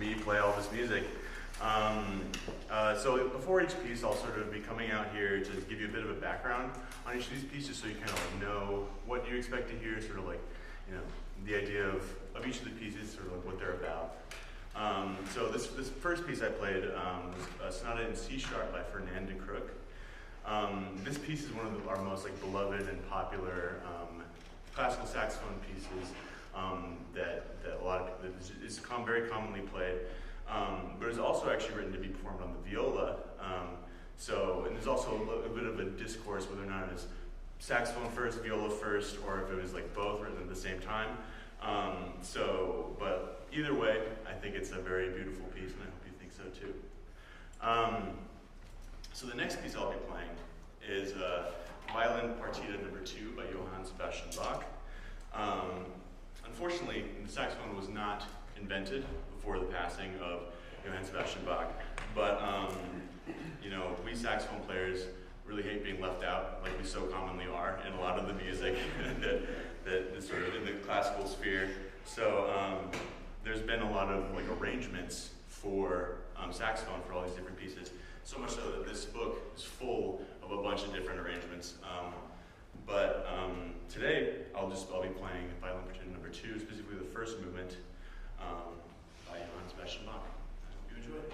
me play all this music. So before each piece, I'll sort of be coming out here to give you a bit of a background on each of these pieces, so you kind of like know what you expect to hear, sort of like, you know, the idea of each of the pieces, sort of like what they're about. So this first piece I played was a Sonata in C sharp by Fernande. This piece is one of our most like beloved and popular classical saxophone pieces that a lot of people, is very commonly played. But it's also actually written to be performed on the viola. And there's also a bit of a discourse whether or not it's saxophone first, viola first, or if it was like both written at the same time. But either way, I think it's a very beautiful piece, and I hope you think so too. So the next piece I'll be playing is Violin Partita No. 2 by Johann Sebastian Bach. Unfortunately, the saxophone was not invented before the passing of Johann Sebastian Bach, but you know, we saxophone players really hate being left out, like we so commonly are in a lot of the music that is sort of in the classical sphere. So there's been a lot of like arrangements for saxophone for all these different pieces. So much so that this book is full of a bunch of different arrangements. But today I'll be playing Violin Partita No. 2, specifically the first movement by Johann Sebastian Bach. I hope you enjoy it.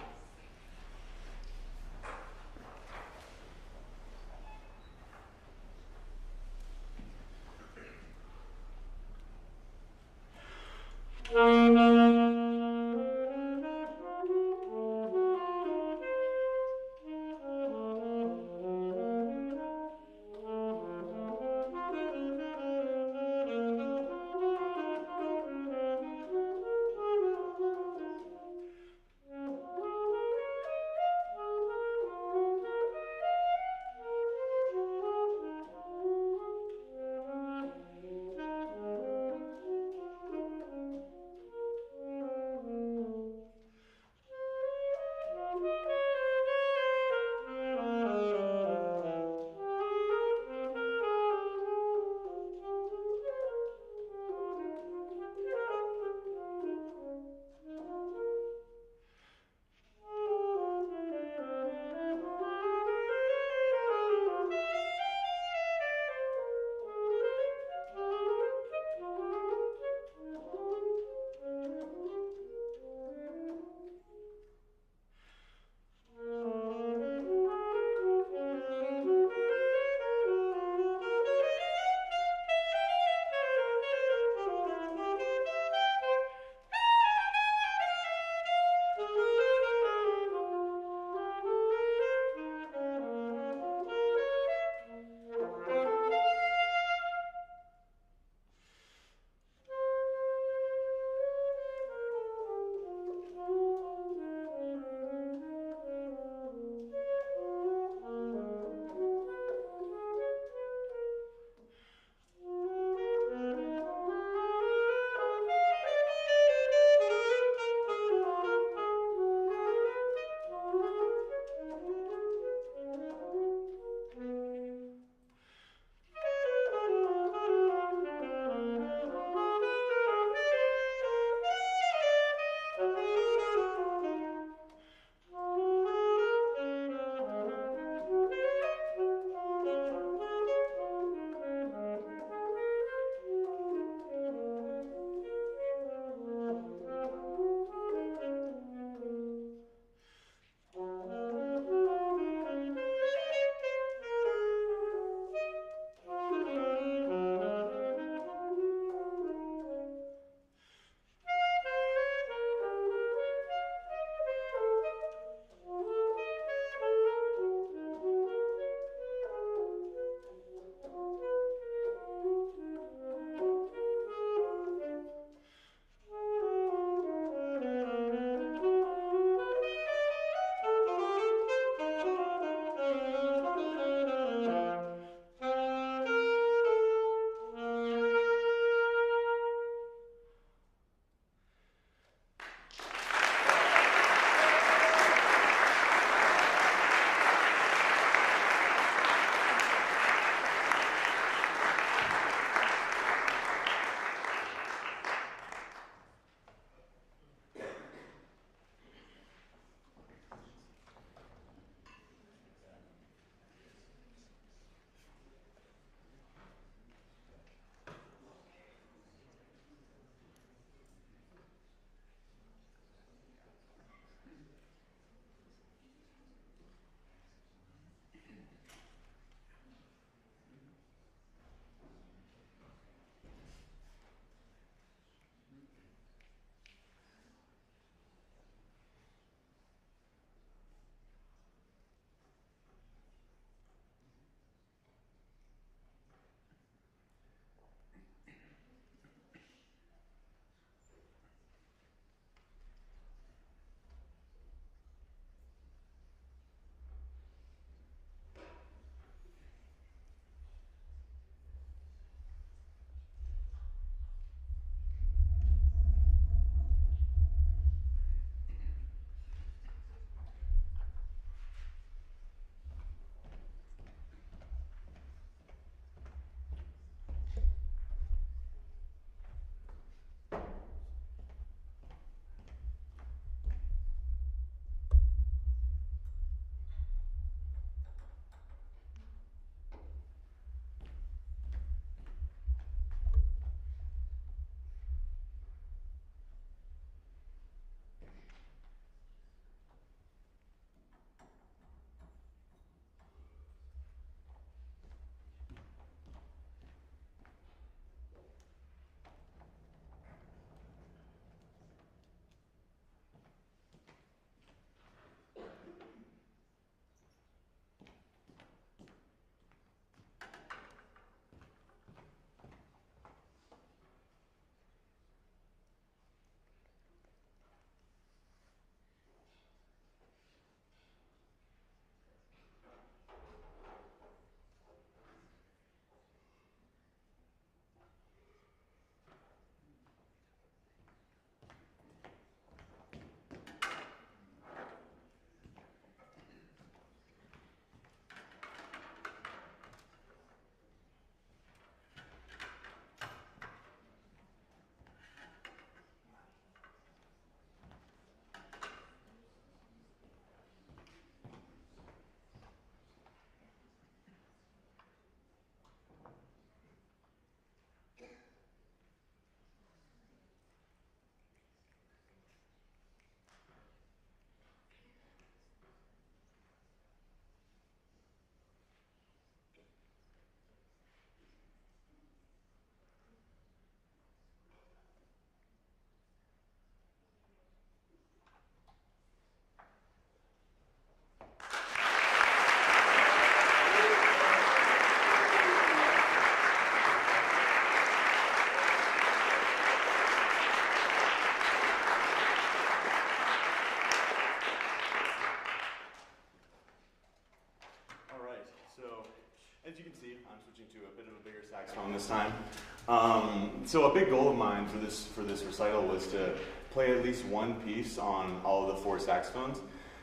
So a big goal of mine for this recital was to play at least one piece on all of the 4 saxophones.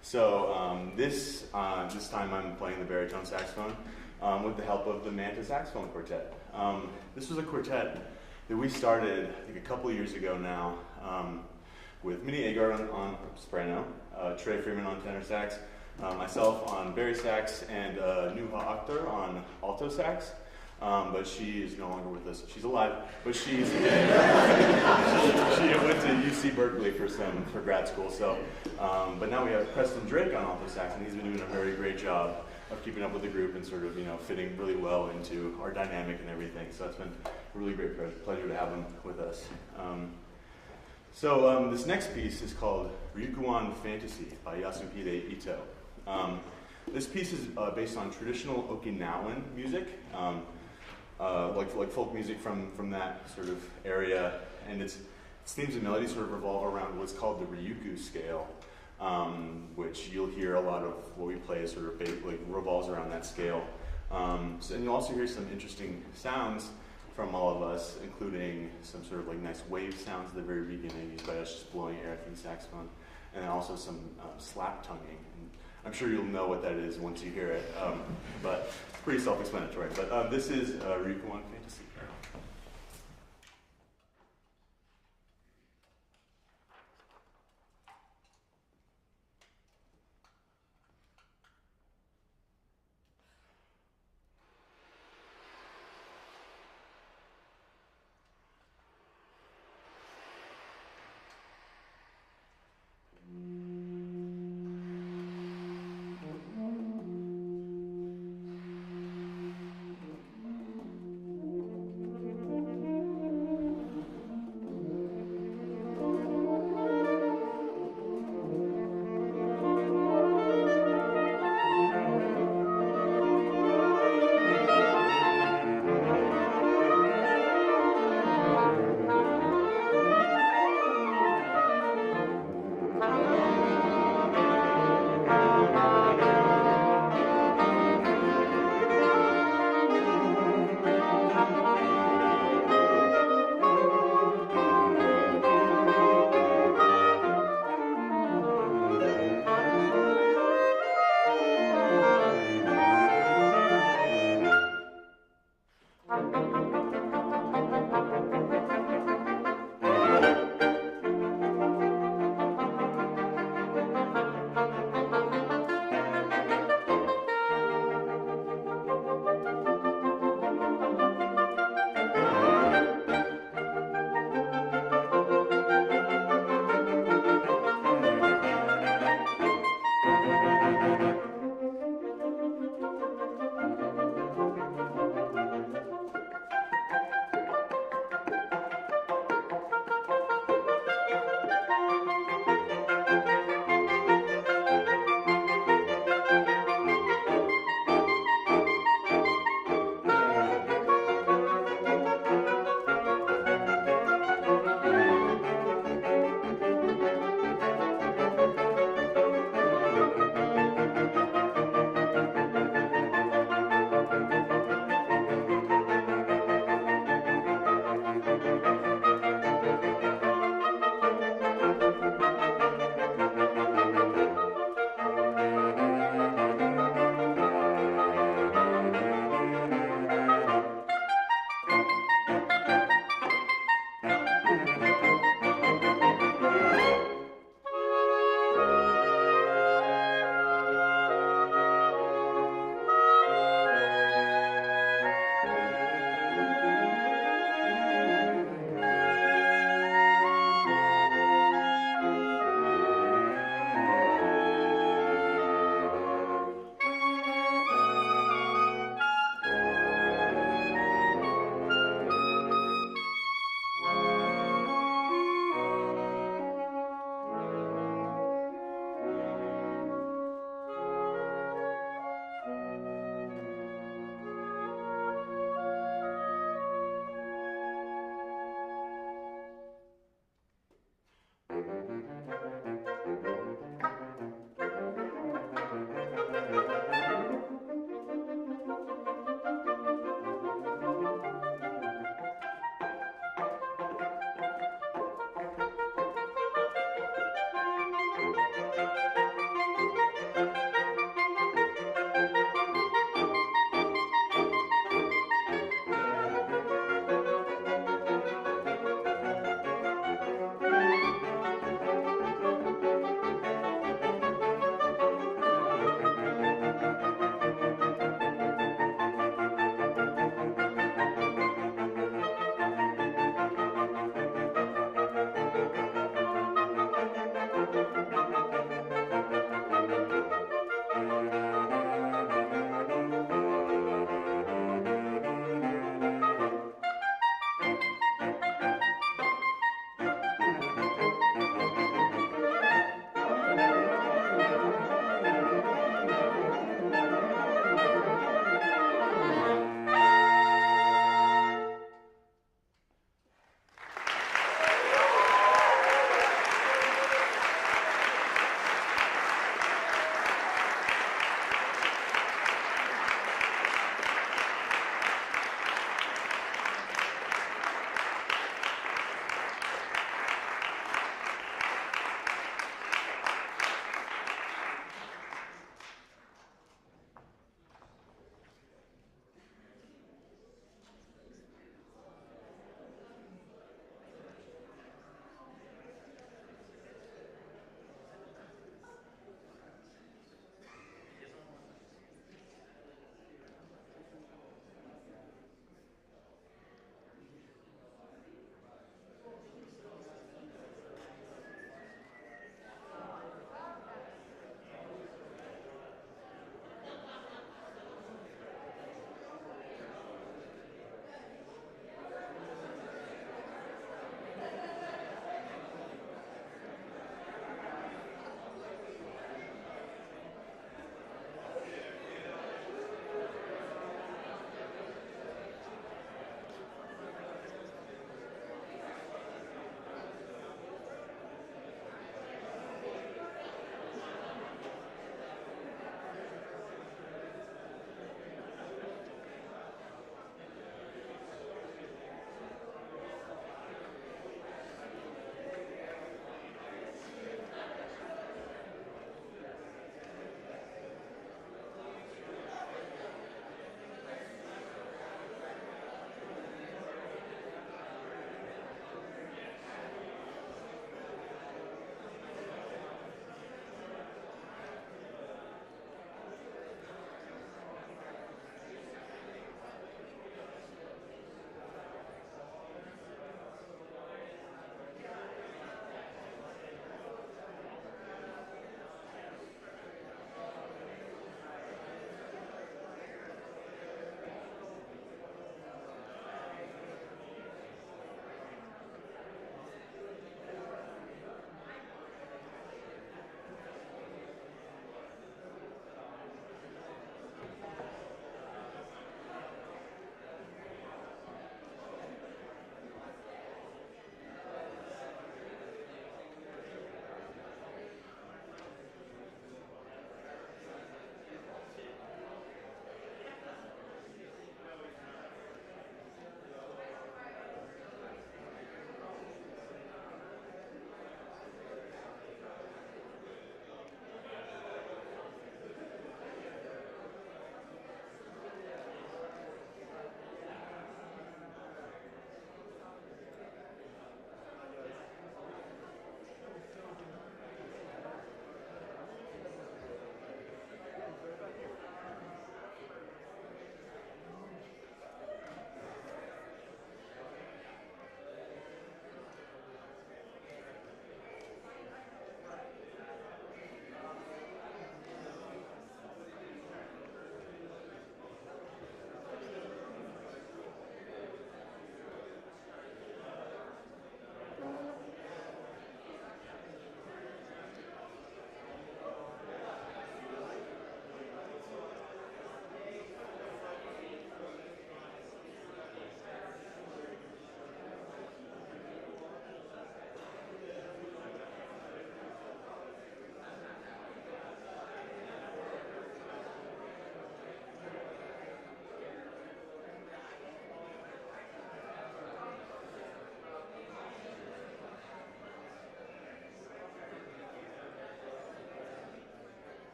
So this time I'm playing the baritone saxophone with the help of the MANTA saxophone quartet. This was a quartet that we started, I think, a couple of years ago now, with Minnie Aagard on soprano, Trey Freeman on tenor sax, myself on bari sax, and Nuha Akhtar on alto sax. But she is no longer with us. She's alive, but she went to UC Berkeley for grad school. So, but now we have Preston Drake on alto sax, and he's been doing a very great job of keeping up with the group and sort of fitting really well into our dynamic and everything. So it's been a really great pleasure to have him with us. So this next piece is called Ryukuan Fantasy by Yasuhide Ito. This piece is based on traditional Okinawan music. Like folk music from that sort of area, and its themes and melodies sort of revolve around what's called the Ryuku scale, which you'll hear a lot of what we play sort of revolves around that scale. And you'll also hear some interesting sounds from all of us, including some sort of like nice wave sounds at the very beginning, used by us just blowing air through the saxophone, and then also some slap tonguing. And I'm sure you'll know what that is once you hear it, but it's pretty self-explanatory. But this is Ryukuan Fantasy.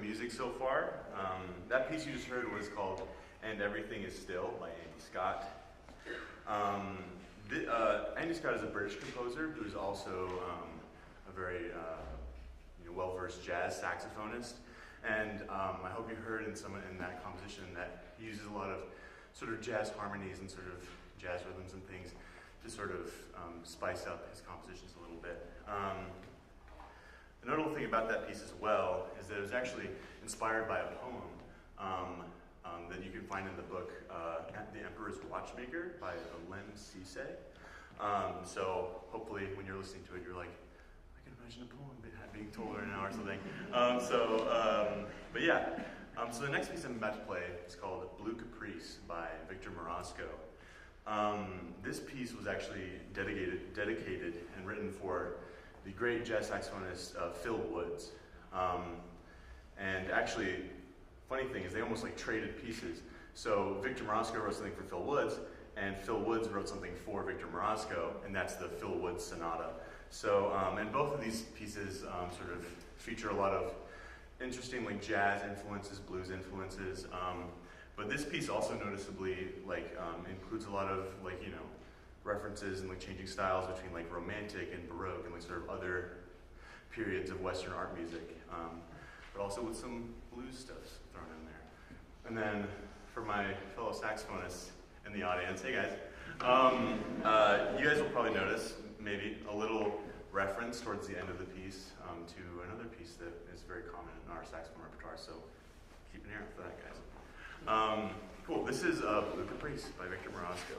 music so far. That piece you just heard was called "And Everything Is Still" by Andy Scott. Andy Scott is a British composer who's also a very well-versed jazz saxophonist. And I hope you heard in that composition that he uses a lot of sort of jazz harmonies and sort of jazz rhythms and things to sort of spice up his compositions a little bit. The notable thing about that piece as well is that it was actually inspired by a poem that you can find in the book The Emperor's Watchmaker by Lem Cisse. So hopefully when you're listening to it, you're like, I can imagine a poem being told right now or something. So the next piece I'm about to play is called Blue Caprice by Victor Morosco. This piece was actually dedicated and written for the great jazz saxophonist Phil Woods. And actually, funny thing is they almost like traded pieces. So Victor Morosco wrote something for Phil Woods, and Phil Woods wrote something for Victor Morosco, and that's the Phil Woods Sonata. So, and both of these pieces sort of feature a lot of interesting like jazz influences, blues influences. But this piece also noticeably includes a lot of references and changing styles between Romantic and Baroque and sort of other periods of Western art music, but also with some blues stuff thrown in there. And then for my fellow saxophonists in the audience, hey guys, you guys will probably notice maybe a little reference towards the end of the piece to another piece that is very common in our saxophone repertoire, so keep an ear out for that, guys. Cool, this is Blue Caprice by Victor Morosco.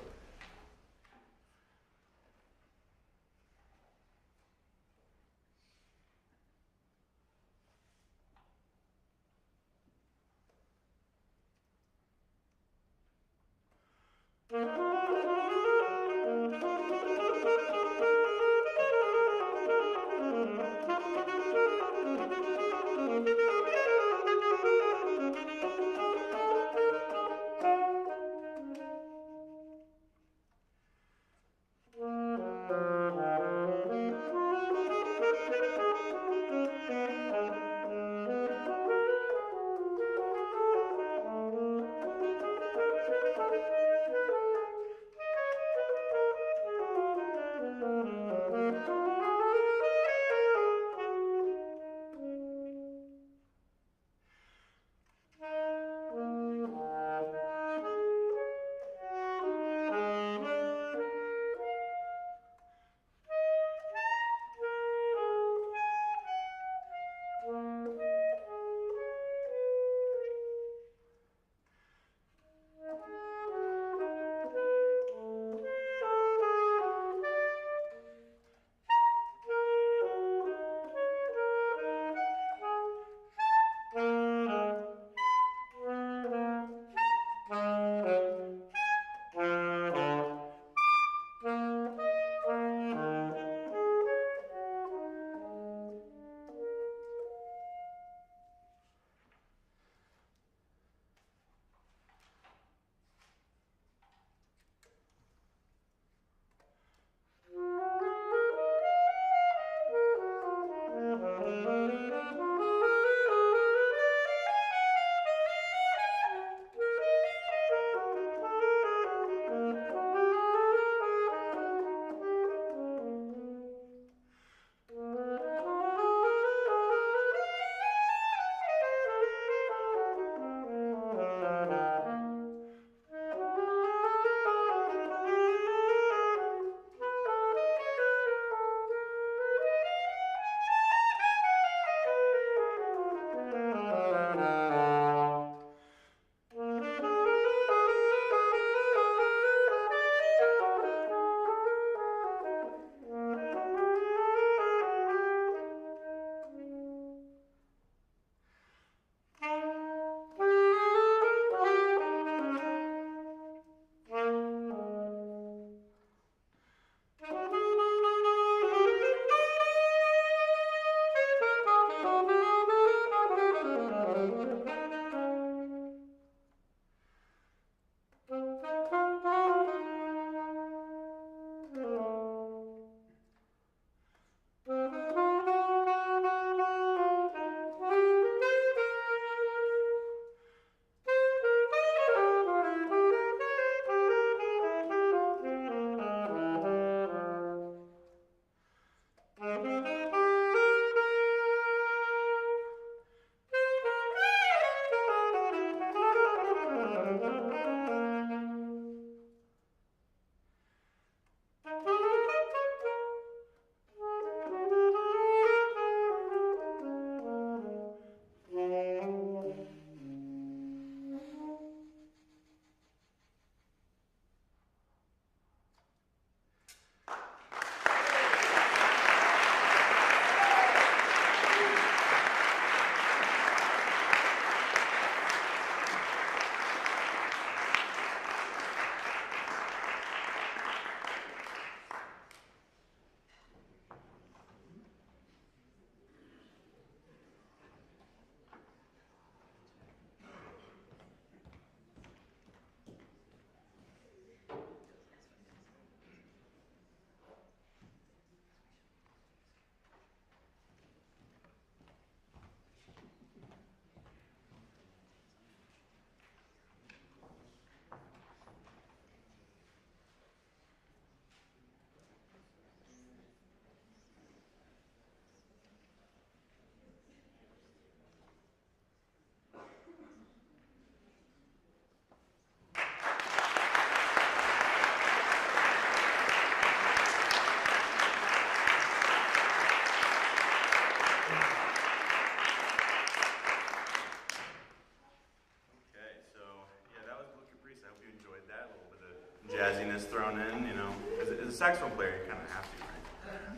jazziness thrown in, you know. As a saxophone player, you kind of have to,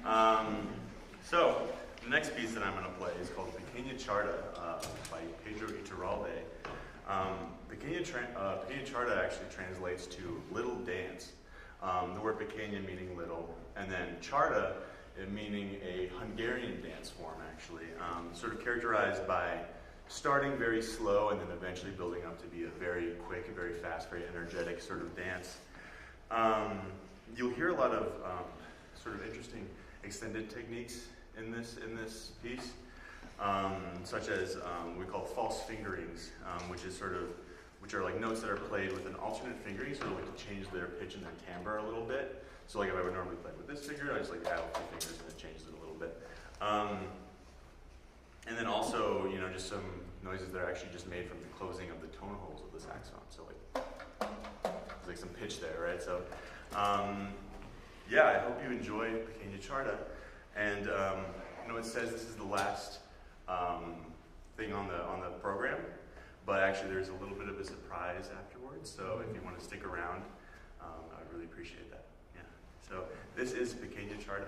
right? So, the next piece that I'm going to play is called Pequeña Charta by Pedro Iturralde. Pequeña Charta actually translates to little dance. The word pequeña meaning little, and then charta meaning a Hungarian dance form, actually. Sort of characterized by starting very slow and then eventually building up to be a very quick, very fast, very energetic sort of dance. You'll hear a lot of sort of interesting extended techniques in this piece, such as we call false fingerings, which are like notes that are played with an alternate fingering, sort of like to change their pitch and their timbre a little bit. So like if I would normally play with this finger, I just like add a few fingers and it changes it a little bit. And then also, you know, just some noises that are actually just made from the closing of the tone holes of the saxophone. So like, there's like some pitch there, right? So, yeah, I hope you enjoy Pequeña Charta. And you know, it says this is the last thing on the program, but actually there's a little bit of a surprise afterwards. So if you want to stick around, I'd really appreciate that. Yeah. So this is Pequeña Charta.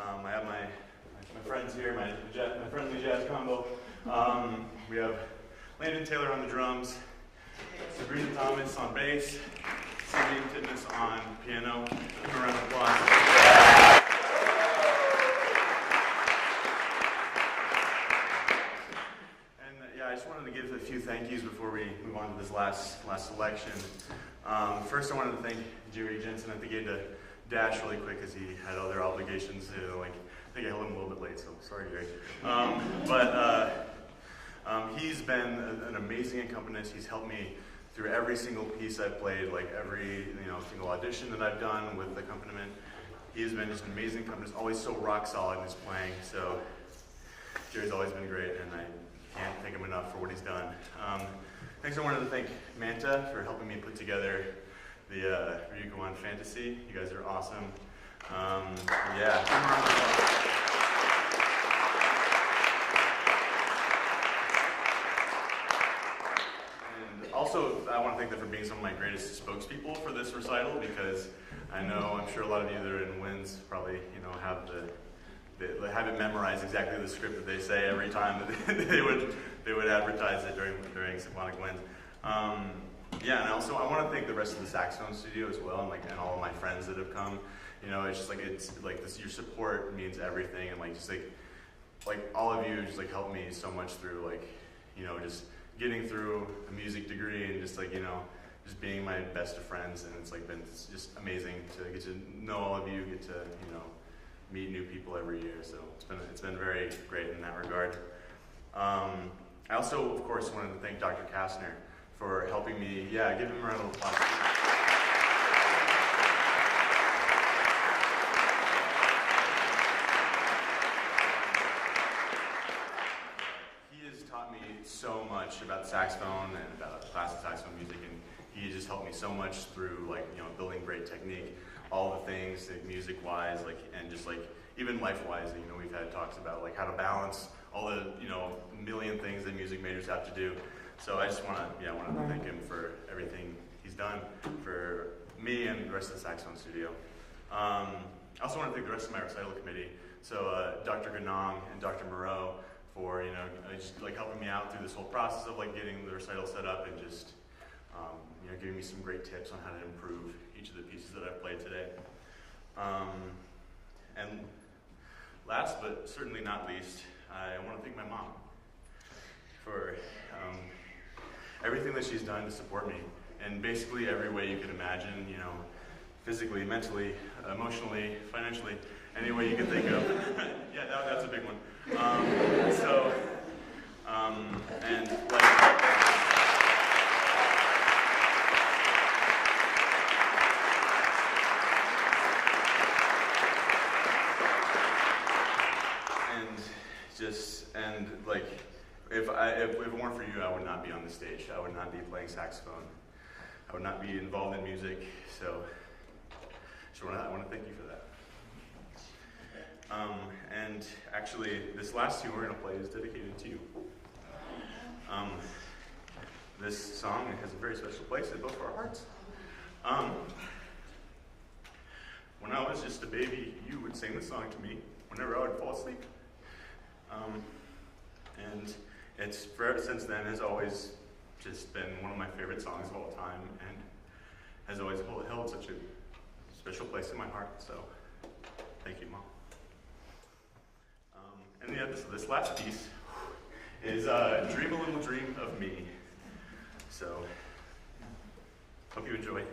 I have my friends here, my friendly jazz combo. We have Landon Taylor on the drums, Sabrina Thomas on bass, Cindy Titmus on piano. Give them a round of applause. And yeah, I just wanted to give a few thank yous before we move on to this last selection. First, I wanted to thank Jerry Jensen. I think he had to dash really quick because he had other obligations. I think I held him a little bit late, so sorry, Jerry. He's been an amazing accompanist. He's helped me through every single piece I've played, like every single audition that I've done with accompaniment. He's been just an amazing accompanist, always so rock solid in his playing. So Jerry's always been great, and I can't thank him enough for what he's done. Next, I wanted to thank MANTA for helping me put together the Ryukuan Fantasy. You guys are awesome. Yeah. And also, I want to thank them for being some of my greatest spokespeople for this recital, because I'm sure a lot of you that are in WINS probably, have have it memorized exactly the script that they say every time that they would advertise it during Symphonic WINS. Yeah, and also I want to thank the rest of the Saxophone studio as well, and all of my friends that have come. It's just this. Your support means everything, and all of you just helped me so much through just getting through a music degree and just just being my best of friends, and it's been just amazing to get to know all of you, get to meet new people every year. So it's been very great in that regard. I also, of course, wanted to thank Dr. Castner for helping me. Yeah, give him a round of applause. He has taught me so much about saxophone and about classical saxophone music, and he just helped me so much through building great technique, all the things music-wise, and just even life-wise. We've had talks about how to balance all the million things that music majors have to do. So I just wanted to thank him for everything he's done for me and the rest of the Saxophone studio. I also want to thank the rest of my recital committee. So Dr. Ganong and Dr. Moreau for just helping me out through this whole process of getting the recital set up, and just giving me some great tips on how to improve each of the pieces that I've played today. And last but certainly not least, I want to thank my mom for everything that she's done to support me in basically every way you can imagine, physically, mentally, emotionally, financially, any way you can think of. Yeah, that's a big one. If it weren't for you, I would not be on the stage. I would not be playing saxophone. I would not be involved in music. So I want to thank you for that. And actually, this last tune we're going to play is dedicated to you. This song has a very special place in both of our hearts. When I was just a baby, you would sing the song to me whenever I would fall asleep. And it's forever since then has always just been one of my favorite songs of all time, and has always held such a special place in my heart. So thank you, Mom. And yeah, this last piece is Dream a Little Dream of Me. So hope you enjoy.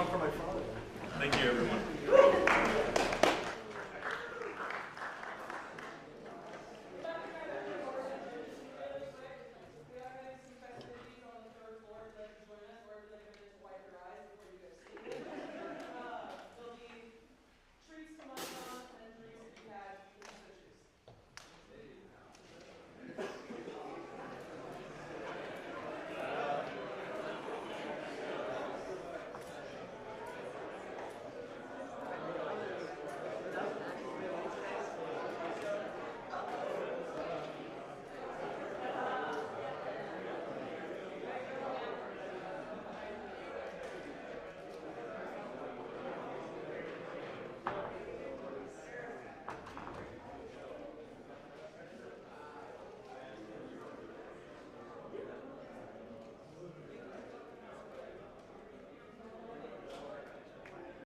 for my father. Thank you, everyone.